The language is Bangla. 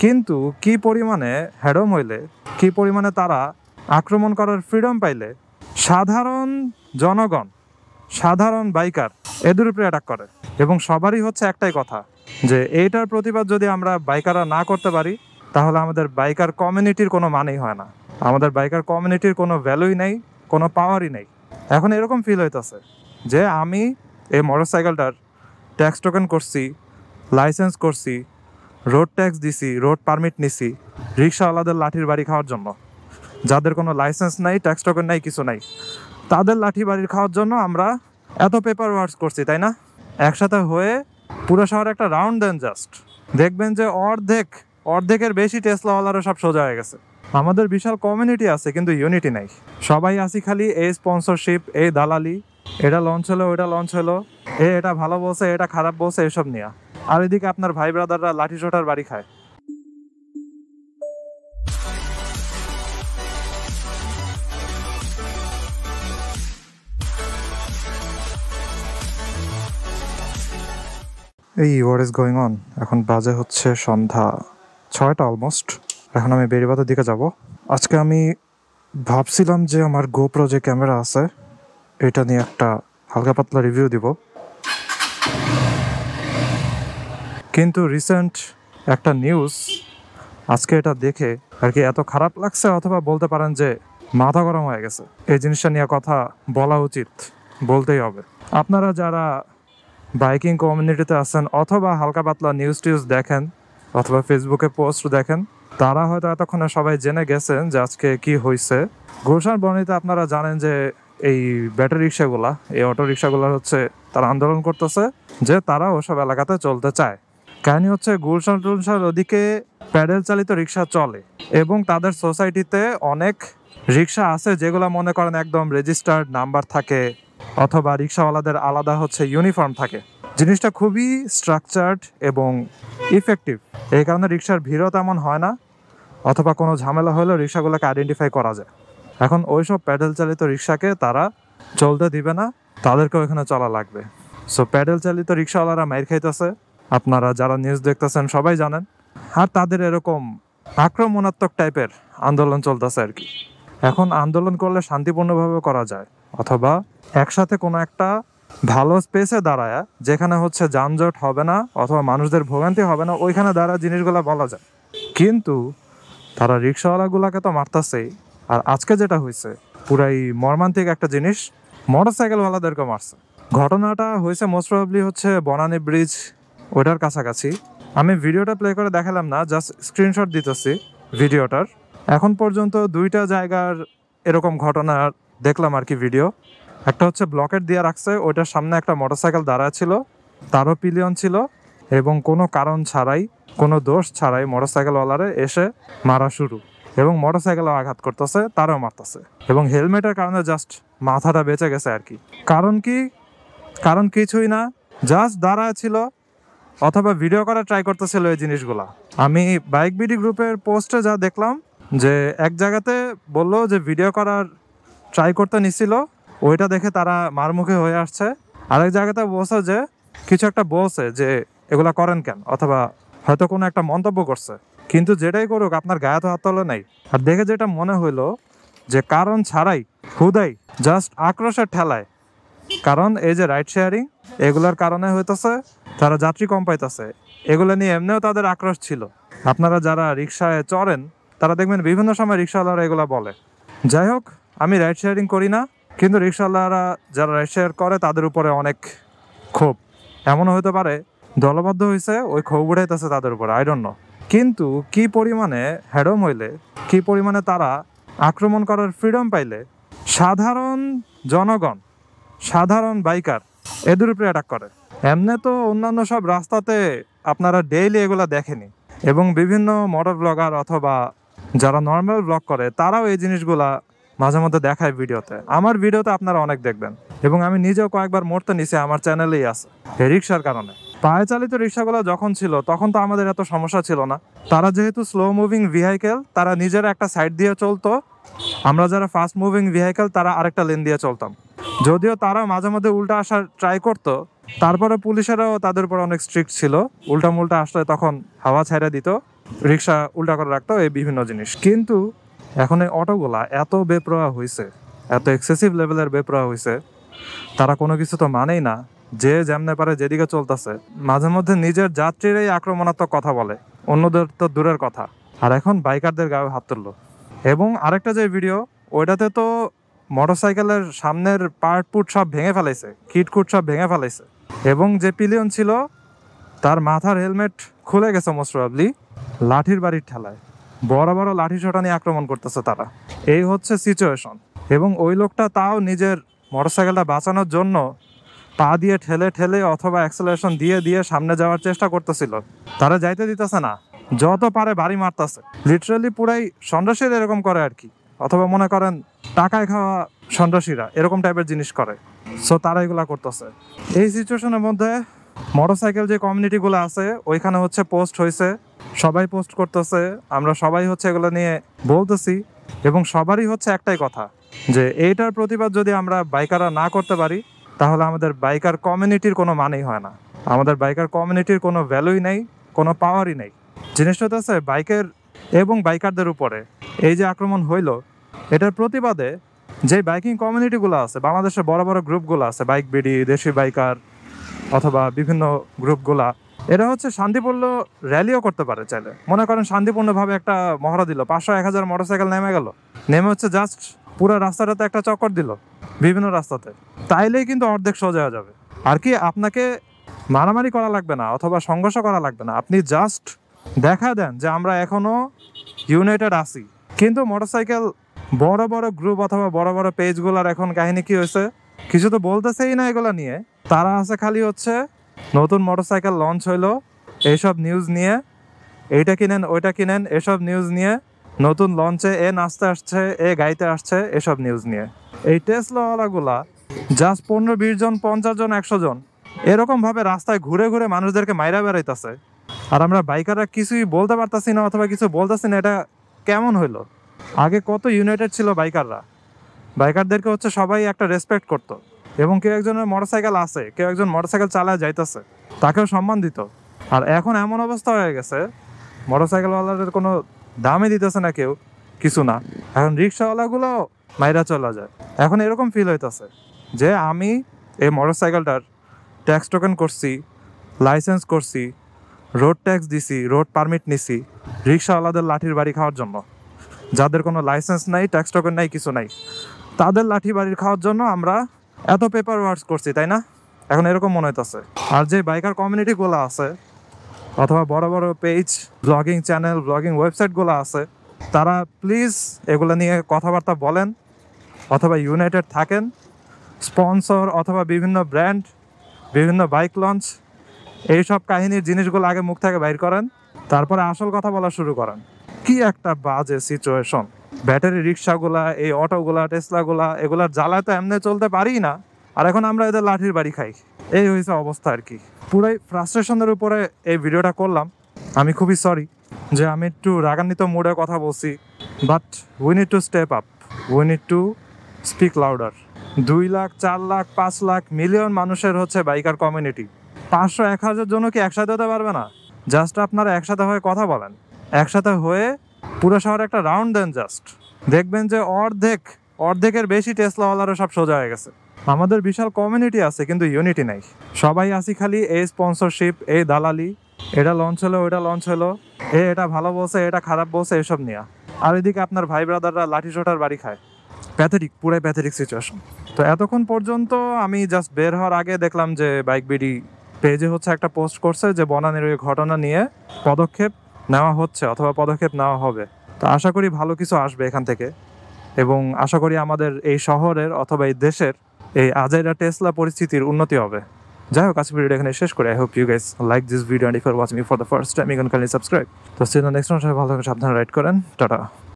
কিন্তু কি পরিমাণে হ্যাডম হইলে, কি পরিমাণে তারা আক্রমণ করার ফ্রিডম পাইলে সাধারণ জনগণ, সাধারণ বাইকার এদের উপরে অ্যাটাক করে। এবং সবারই হচ্ছে একটাই কথা, যে এইটার প্রতিবাদ যদি আমরা বাইকাররা না করতে পারি তাহলে আমাদের বাইকার কমিউনিটির কোনো মানেই হয় না, আমাদের বাইকার কমিউনিটির কোনো ভ্যালুই নেই, কোনো পাওয়ারই নেই। এখন এরকম ফিল হইতেছে যে আমি এই মোটরসাইকেলটার ট্যাক্স টোকেন করছি, লাইসেন্স করছি, রোড ট্যাক্স দিছি, রোড পারমিট নিছি রিক্সাওয়ালাদের লাঠির বাড়ি খাওয়ার জন্য, যাদের কোনো লাইসেন্স নাই, ট্যাক্স টোকেন নাই, কিছু নাই, তাদের লাঠি বাড়ির খাওয়ার জন্য আমরা এত পেপার ওয়ার্কস করছি, তাই না? একসাথে হয়ে পুরো শহরে একটা রাউন্ড দেন, জাস্ট দেখবেন যে অর্ধেকের বেশি টেসলাওয়ালারা সব সোজা হয়ে গেছে। আমাদের বিশাল কমিউনিটি আছে কিন্তু ইউনিটি নাই, সবাই আসি খালি এই স্পন্সরশিপ, এই দালালি, এটা লঞ্চ হলো, ওটা লঞ্চ হলো, এটা ভালো বলছে, এটা খারাপ বলছে, এসব নিয়ে। আর এদিকে আপনার ভাই ব্রাদাররা লাঠি চোটার বাড়ি খায়। এই হোয়াট ইজ গোয়িং অন? এখন বাজে হচ্ছে সন্ধ্যা 6টা অলমোস্ট। এখন আমি বেড়িবাঁধের দিকে যাব। আজকে আমি ভাবছিলাম যে আমার গোপ্রো যে ক্যামেরা আছে এটা নিয়ে একটা হালকা পাতলা রিভিউ দিব, কিন্তু রিসেন্ট একটা নিউজ আজকে এটা দেখে আর কি এত খারাপ লাগছে, অথবা বলতে পারেন যে মাথা গরম হয়ে গেছে। এই জিনিসটা নিয়ে কথা বলা উচিত, বলতেই হবে। আপনারা যারা বাইকিং কমিউনিটিতে আছেন অথবা হালকা পাতলা নিউজ টিউজ দেখেন অথবা ফেসবুকে পোস্ট দেখেন, তারা হয়তো এতক্ষণে সবাই জেনে গেছেন যে আজকে কি হয়েছে। গুলশান বনানীতে আপনারা জানেন যে এই ব্যাটারি রিক্সাগুলা, এই অটো রিক্সাগুলা হচ্ছে তারা আন্দোলন করতেছে যে তারা ওসব এলাকাতে চলতে চায়। কাহিনী হচ্ছে গুলশান টুলশান ওদিকে প্যাডেল চালিত রিক্সা চলে এবং তাদের সোসাইটিতে অনেক রিক্সা আছে যেগুলো মনে করেন একদম রেজিস্টার্ড নাম্বার থাকে অথবা রিক্সাওয়ালাদের আলাদা হচ্ছে ইউনিফর্ম থাকে। জিনিসটা খুবই স্ট্রাকচার্ড এবং ইফেক্টিভ, এই কারণে রিক্সার ভিড়ও তেমন হয় না, অথবা কোনো ঝামেলা হলেও রিক্সাগুলোকে আইডেন্টিফাই করা যায়। এখন ওইসব প্যাডেল চালিত রিক্সাকে তারা চলতে দিবে না, তাদেরকেও এখানে চলা লাগবে। সো প্যাডেল চালিত রিক্সাওয়ালারা মাইর খাইতেছে, আপনারা যারা নিউজ দেখতেছেন সবাই জানেন। আর তাদের এরকম আক্রমণাত্মক টাইপের আন্দোলন চলতেছে আর কি। এখন আন্দোলন করলে শান্তিপূর্ণভাবে করা যায়, অথবা একসাথে কোনো একটা ভালো স্পেসে দাঁড়ায় যেখানে হচ্ছে যানজট হবে না অথবা মানুষদের ভোগান্তি হবে না, ওইখানে দাঁড়ায় জিনিসগুলো বলা যায়। কিন্তু তারা রিক্সাওয়ালাগুলাকে তো মারতেছেই। আর আজকে যেটা হয়েছে পুরাই মর্মান্তিক একটা জিনিস, মোটরসাইকেলওয়ালাদেরকে মারছে। ঘটনাটা হয়েছে মোস্ট প্রবাবলি হচ্ছে বনানী ব্রিজ ওটার কাছাকাছি। আমি ভিডিওটা প্লে করে দেখালাম না, জাস্ট স্ক্রিনশট দিতেছি ভিডিওটার। এখন পর্যন্ত 2টা জায়গার এরকম ঘটনা দেখলাম আর কি ভিডিও। একটা হচ্ছে ব্লকেট দিয়ে রাখছে, ওইটার সামনে একটা মোটরসাইকেল দাঁড়া ছিল, তারও পিলিয়ন ছিল এবং কোনো কারণ ছাড়াই, কোনো দোষ ছাড়াই মোটরসাইকেলওয়ালারে এসে মারা শুরু, এবং মোটরসাইকেলও আঘাত করতেছে, তারও মারতেছে, এবং হেলমেটের কারণে জাস্ট মাথাটা বেঁচে গেছে আর কি। কারণ কি? কারণ কিছুই না, জাস্ট দাঁড়ায় ছিল অথবা ভিডিও করার ট্রাই করতেছিল এই জিনিসগুলা। আমি বাইক বিডি গ্রুপের পোস্টে যা দেখলাম যে এক জায়গাতে বললো যে ভিডিও করার ট্রাই করতে নিছিল, ওইটা দেখে তারা মারমুখী হয়ে আসছে। আরেক জায়গাতে বলছে যে কিছু একটা বলছে যে এগুলা করেন কেন, অথবা হয়তো কোনো একটা মন্তব্য করছে। কিন্তু যেটাই করুক আপনার গায়ে তো হাত তোলা নাই। আর দেখে যেটা মনে হইলো যে কারণ ছাড়াই হুদাই জাস্ট আক্রোশের ঠেলায়, কারণ এই যে রাইড শেয়ারিং এগুলার কারণে হইতেছে তারা যাত্রী কম পাইতেছে, এগুলো নিয়ে এমনিও তাদের আক্রোশ ছিল। আপনারা যারা রিক্সায় চড়েন তারা দেখবেন বিভিন্ন সময় রিক্সাওয়ালারা এগুলা বলে। যাই হোক, আমি রাইড শেয়ারিং করি না, কিন্তু রিক্সাওয়ালারা যারা রাইড শেয়ার করে তাদের উপরে অনেক ক্ষোভ। এমনও হতে পারে দলবদ্ধ হয়েছে, ওই ক্ষোভ উঠাইতেছে তাদের উপরে, আই ডোন্ট নো। কিন্তু কি পরিমাণে হ্যাডম হইলে, কি পরিমাণে তারা আক্রমণ করার ফ্রিডম পাইলে সাধারণ জনগণ, সাধারণ বাইকার এদের উপরে অ্যাটাক করে। এমনি তো অন্যান্য সব রাস্তাতে আপনারা ডেইলি এগুলা দেখেনি, এবং বিভিন্ন মোটর ব্লগার অথবা যারা নর্মাল ব্লগ করে তারাও এই জিনিসগুলা মাঝে মধ্যে দেখায় ভিডিওতে। আমার ভিডিওতে আপনারা অনেক দেখবেন, এবং আমি নিজেও কয়েকবার মরতে নিছি, আমার চ্যানেলেই আছে, এই রিক্সার কারণে। পায়ে চালিত রিক্সাগুলো যখন ছিল তখন তো আমাদের এত সমস্যা ছিল না। তারা যেহেতু স্লো মুভিং ভেহিকেল, তারা নিজেরা একটা সাইড দিয়ে চলতো, আমরা যারা ফাস্ট মুভিং ভেহিকেল তারা আরেকটা লেন দিয়ে চলতাম। যদিও তারা মাঝে মধ্যে উল্টা আসার ট্রাই করতো, তারপরে পুলিশেরাও তাদের উপর অনেক স্ট্রিক্ট ছিল, উল্টা মুল্টা আসলে তখন হাওয়া ছাইড়া দিত। রিক্সা উল্টা করে রাখতো, এই বিভিন্ন জিনিস। কিন্তু এখন এই অটোগুলা এত বেপরোয়া হয়েছে, এত এক্সেসিভ লেভেলের বেপরোয়া হয়েছে, তারা কোনো কিছু তো মানেই না, যে যেমনে পারে যেদিকে চলতেছে। মাঝে মধ্যে নিজের যাত্রীরাই আক্রমণাত্মক কথা বলে, অন্যদের তো দূরের কথা। আর এখন বাইকারদের গায়ে হাত তুললো। এবং আরেকটা যে ভিডিও, ওইটাতে তো মোটরসাইকেলের সামনের পার্ট পুট সব ভেঙে ফেলাইছে, কিটকুট সব ভেঙে ফেলাইছে। এবং যে পিলিয়ন ছিল তার মাথার হেলমেট খুলে গেছে মোস্ট প্রবাবলি, লাঠির বাড়ির ঠেলায়। বড় বড় লাঠি ছোটা নিয়ে আক্রমণ করতেছে তারা। এই হচ্ছে সিচুয়েশন। এবং ওই লোকটা তাও নিজের মোটরসাইকেলটা বাঁচানোর জন্য পা দিয়ে ঠেলে ঠেলে অথবা অ্যাক্সেলারেশন দিয়ে দিয়ে সামনে যাওয়ার চেষ্টা করতেছিল। তারা যাইতে দিতেছে না, যত পারে বাড়ি মারতেছে। লিটারালি পুরাই সন্ত্রাসীরা এরকম করে আর কি, অথবা মনে করেন টাকায় খাওয়া সন্ত্রাসীরা এরকম টাইপের জিনিস করে। সো তারা এগুলা করতেছে। এই সিচুয়েশনের মধ্যে মোটরসাইকেল যে কমিউনিটিগুলো আছে ওইখানে হচ্ছে পোস্ট হয়েছে, সবাই পোস্ট করতেছে, আমরা সবাই হচ্ছে এগুলো নিয়ে বলতেছি। এবং সবারই হচ্ছে একটাই কথা, যে এইটার প্রতিবাদ যদি আমরা বাইকাররা না করতে পারি তাহলে আমাদের বাইকার কমিউনিটির কোনো মানেই হয় না, আমাদের বাইকার কমিউনিটির কোনো ভ্যালুই নেই, কোনো পাওয়ারই নেই। জিনিসটা হচ্ছে বাইকের এবং বাইকারদের উপরে এই যে আক্রমণ হইল, এটার প্রতিবাদে যে বাইকিং কমিউনিটিগুলো আছে, বাংলাদেশের বড় বড় গ্রুপগুলো আছে, বাইক বিডি, দেশি বাইকার অথবা বিভিন্ন গ্রুপগুলা, এরা হচ্ছে শান্তিপূর্ণ র্যালিও করতে পারে চাইলে। মনে করেন শান্তিপূর্ণভাবে একটা মহড়া দিল, 500-1000 মোটরসাইকেল নেমে গেল, নেমে হচ্ছে জাস্ট পুরো রাস্তাটাতে একটা চক্কর দিল বিভিন্ন রাস্তাতে, তাইলেই কিন্তু অর্ধেক সোজা হয়ে যাবে। আর কি আপনাকে মারামারি করা লাগবে না অথবা সংঘর্ষ করা লাগবে না, আপনি জাস্ট দেখা দেন যে আমরা এখনো ইউনাইটেড আছি। কিন্তু মোটরসাইকেল বড় বড় গ্রুপ অথবা বড় বড় পেজগুলোর এখন কাহিনী কি হয়েছে, কিছু তো বলতেছেই না এগুলো নিয়ে। তারা আছে খালি হচ্ছে নতুন মোটরসাইকেল লঞ্চ হইলো এইসব নিউজ নিয়ে, এইটা কিনেন ওইটা কিনেন এসব নিউজ নিয়ে, নতুন লঞ্চে এ নাচতে আসছে, এ গাইতে আসছে এসব নিউজ নিয়ে। এই টেসলাওয়ালাগুলা জাস্ট 15-20 জন, 50 জন, 100 জন এরকম ভাবে রাস্তায় ঘুরে ঘুরে মানুষদেরকে মাইরা বেড়াইতেছে, আর আমরা বাইকাররা কিছুই বলতে পারতাছি না অথবা কিছু বলতেছি না। এটা কেমন হইলো? আগে কত ইউনাইটেড ছিল বাইকাররা, বাইকারদেরকে হচ্ছে সবাই একটা রেসপেক্ট করতো, এবং কেউ একজনের মোটরসাইকেল আছে, কেউ একজন মোটরসাইকেল চালায় যাইতেছে, তাকেও সম্মান দিত। আর এখন এমন অবস্থা হয়ে গেছে, মোটরসাইকেলওয়ালাদের কোনো দামই দিতেছে না কেউ, কিছু না। এখন রিক্সাওয়ালাগুলো মাইরা চলা যায়। এখন এরকম ফিল হইতেছে যে আমি এই মোটরসাইকেলটার ট্যাক্স টোকেন করছি, লাইসেন্স করছি, রোড ট্যাক্স দিছি, রোড পারমিট নিছি রিক্সাওয়ালাদের লাঠির বাড়ি খাওয়ার জন্য। যাদের কোনো লাইসেন্স নাই, ট্যাক্স টোকেন নাই, কিছু নাই, তাদের লাঠি বাড়ি খাওয়ার জন্য আমরা এত পেপার ওয়ার্কস করছি, তাই না? এখন এরকম মনে হইতেছে। আর যে বাইকার কমিউনিটিগুলো আছে অথবা বড় বড় পেজ, ব্লগিং চ্যানেল, ব্লগিং ওয়েবসাইটগুলো আছে, তারা প্লিজ এগুলো নিয়ে কথাবার্তা বলেন অথবা ইউনাইটেড থাকেন। স্পন্সর অথবা বিভিন্ন ব্র্যান্ড, বিভিন্ন বাইক লঞ্চ, এইসব কাহিনীর জিনিসগুলো আগে মুখ থেকে বাইর করেন, তারপরে আসল কথা বলা শুরু করেন। কি একটা বাজে সিচুয়েশন! ব্যাটারি রিক্সাগুলা, এই অটোগুলা, টেসলাগুলা, এগুলার জ্বালায় তো এমনি চলতে পারি না, আর এখন আমরা এদের লাঠির বাড়ি খাই। এই হয়েছে অবস্থা আর কি। পুরাই ফ্রাস্ট্রেশনের উপরে এই ভিডিওটা করলাম। আমি খুবই সরি যে আমি একটু রাগান্বিত মুডে কথা বলছি, but we need to step up, we need to speak louder. 2 lakh, 4 lakh, 5 lakh, million মানুষের হচ্ছে বাইকার কমিউনিটি। 500-1000 জন কি একসাথে হতে পারবে না? জাস্ট আপনারা একসাথে হয়ে কথা বলেন, একসাথে হয়ে পুরো শহরে একটা রাউন্ড দেন, জাস্ট দেখবেন যে অর্ধেকের বেশি টেসলাওয়ালারও সব সোজা হয়ে গেছে। আমাদের বিশাল কমিউনিটি আছে কিন্তু ইউনিটি নাই। সবাই আসি খালি এই স্পন্সরশিপ, এই দালালি, এটা লঞ্চ হলো, ওইটা লঞ্চ হলো, এটা ভালো বলছে, এটা খারাপ বলছে, এসব নিয়ে। আর এদিকে আপনার ভাই ব্রাদাররা লাঠি ছোটার বাড়ি খায়। প্যাথেটিক, পুরাই প্যাথেটিক সিচুয়েশন। তো এতক্ষণ পর্যন্ত আমি জাস্ট বের হওয়ার আগে দেখলাম যে বাইক বিডি পেজে হচ্ছে একটা পোস্ট করছে যে বনানীর ওই ঘটনা নিয়ে পদক্ষেপ নেওয়া হচ্ছে অথবা পদক্ষেপ নেওয়া হবে। তো আশা করি ভালো কিছু আসবে এখান থেকে, এবং আশা করি আমাদের এই শহরের অথবা এই দেশের এই আজাইরা টেসলা পরিস্থিতির উন্নতি হবে। যাই হোক, আজকে ভিডিওটা এখানে শেষ করে I hope you guys like this video, and if you are watching me for the first time, you can kindly subscribe. তো see you in the next one. সবাই ভালো থাকেন, সাবধানে রাইড করেন, টাটা।